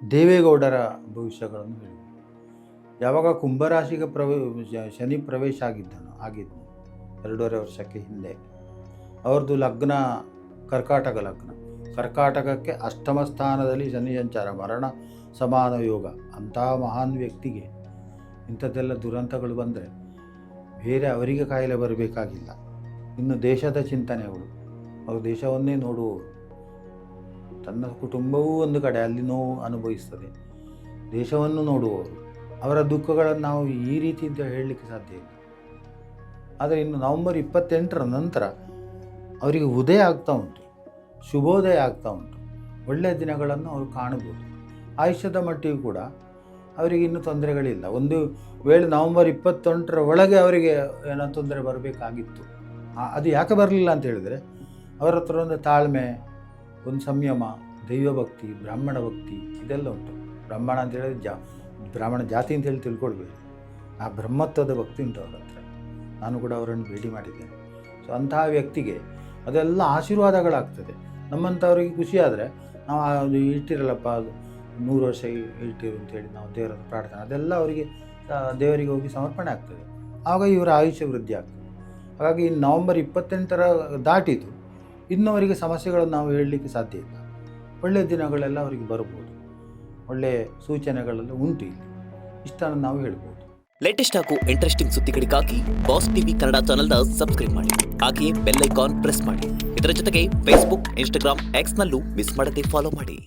ದೇವೇಗೌಡರ ಭವಿಷ್ಯಗಳನ್ನು ಹೇಳಿ. ಯಾವಾಗ ಕುಂಭರಾಶಿಗೆ ಶನಿ ಪ್ರವೇಶ ಆಗಿದ್ದನು 2.5 ವರ್ಷಕ್ಕೆ ಹಿಂದೆ, ಅವ್ರದ್ದು ಲಗ್ನ ಕರ್ಕಾಟಕಕ್ಕೆ ಅಷ್ಟಮ ಸ್ಥಾನದಲ್ಲಿ ಶನಿ ಸಂಚಾರ, ಮರಣ ಸಮಾನ ಯೋಗ. ಅಂತಹ ಮಹಾನ್ ವ್ಯಕ್ತಿಗೆ ಇಂಥದ್ದೆಲ್ಲ ದುರಂತಗಳು ಬಂದರೆ ಬೇರೆ ಅವರಿಗೆ ಕಾಯಿಲೆ ಬರಬೇಕಾಗಿಲ್ಲ. ಇನ್ನು ದೇಶದ ಚಿಂತನೆಗಳು, ಅವರು ದೇಶವನ್ನೇ ನೋಡುವವರು. ತನ್ನ ಕುಟುಂಬವೂ ಒಂದು ಕಡೆ ಅಲ್ಲಿ ನೋವು ಅನುಭವಿಸ್ತದೆ, ದೇಶವನ್ನು ನೋಡುವವರು. ಅವರ ದುಃಖಗಳನ್ನು ನಾವು ಈ ರೀತಿ ಅಂತ ಹೇಳಲಿಕ್ಕೆ ಸಾಧ್ಯ ಇಲ್ಲ. ಆದರೆ ಇನ್ನು ನವೆಂಬರ್ 28ರ ನಂತರ ಅವರಿಗೆ ಉದಯ ಆಗ್ತಾ ಉಂಟು, ಶುಭೋದಯ ಆಗ್ತಾ ಉಂಟು, ಒಳ್ಳೆಯ ದಿನಗಳನ್ನು ಅವರು ಕಾಣಬಹುದು. ಆಯುಷ್ಯದ ಮಟ್ಟಿಗೂ ಕೂಡ ಅವರಿಗೆ ಇನ್ನೂ ತೊಂದರೆಗಳಿಲ್ಲ. ಒಂದು ವೇಳೆ ನವೆಂಬರ್ 28ರ ಒಳಗೆ ಅವರಿಗೆ ಏನೋ ತೊಂದರೆ ಬರಬೇಕಾಗಿತ್ತು, ಅದು ಯಾಕೆ ಬರಲಿಲ್ಲ ಅಂತ ಹೇಳಿದರೆ, ಅವರ ಹತ್ರ ಒಂದು ತಾಳ್ಮೆ, ಒಂದು ಸಂಯಮ, ದೈವಭಕ್ತಿ, ಬ್ರಾಹ್ಮಣ ಭಕ್ತಿ ಇದೆಲ್ಲ ಉಂಟು. ಬ್ರಾಹ್ಮಣ ಅಂತ ಹೇಳಿದ್ರೆ ಬ್ರಾಹ್ಮಣ ಜಾತಿ ಅಂತ ಹೇಳಿ ತಿಳ್ಕೊಳ್ಬೇಡಿ, ಆ ಬ್ರಹ್ಮತ್ವದ ಭಕ್ತಿ ಉಂಟು ಅವರ ಹತ್ರ. ನಾನು ಕೂಡ ಅವರನ್ನು ಭೇಟಿ ಮಾಡಿದ್ದೇನೆ. ಸೊ ಅಂತಹ ವ್ಯಕ್ತಿಗೆ ಅದೆಲ್ಲ ಆಶೀರ್ವಾದಗಳಾಗ್ತದೆ. ನಮ್ಮಂಥವ್ರಿಗೆ ಖುಷಿಯಾದರೆ ನಾವು ಅದು ಇಟ್ಟಿರಲ್ಲಪ್ಪ, ಅದು 100 ವರ್ಷ ಇಟ್ಟಿರು ಅಂತೇಳಿ ನಾವು ದೇವರ ಪ್ರಾರ್ಥನೆ ಅದೆಲ್ಲ ಅವರಿಗೆ ದೇವರಿಗೆ ಹೋಗಿ ಸಮರ್ಪಣೆ ಆಗ್ತದೆ. ಆಗ ಇವರ ಆಯುಷ್ಯ ವೃದ್ಧಿ ಆಗ್ತದೆ. ಹಾಗಾಗಿ ನವೆಂಬರ್ 28ರ ದಾಟಿತು, ಇನ್ನವರಿಗೆ ಸಮಸ್ಯೆಗಳನ್ನು ನಾವು ಹೇಳಲಿಕ್ಕೆ ಸಾಧ್ಯ ಇಲ್ಲ. ಒಳ್ಳೆಯ ದಿನಗಳೆಲ್ಲ ಅವರಿಗೆ ಬರ್ಬೋದು, ಒಳ್ಳೆಯ ಸೂಚನೆಗಳೆಲ್ಲ ಉಂಟು. ಇಲ್ಲಿ ಇಷ್ಟನ್ನು ನಾವು ಹೇಳ್ಬೋದು. ಲೇಟೆಸ್ಟ್ ಹಾಗೂ ಇಂಟ್ರೆಸ್ಟಿಂಗ್ ಸುದ್ದಿಗಳಿಗಾಗಿ ಬಾಸ್ ಟಿವಿ ಕನ್ನಡ ಚಾನೆಲ್ನ ಸಬ್ಸ್ಕ್ರೈಬ್ ಮಾಡಿ. ಹಾಗೆಯೇ ಬೆಲ್ ಐಕಾನ್ ಪ್ರೆಸ್ ಮಾಡಿ. ಇದರ ಜೊತೆಗೆ ಫೇಸ್ಬುಕ್, ಇನ್ಸ್ಟಾಗ್ರಾಮ್, ಎಕ್ಸ್ನಲ್ಲೂ ಮಿಸ್ ಮಾಡದೆ ಫಾಲೋ ಮಾಡಿ.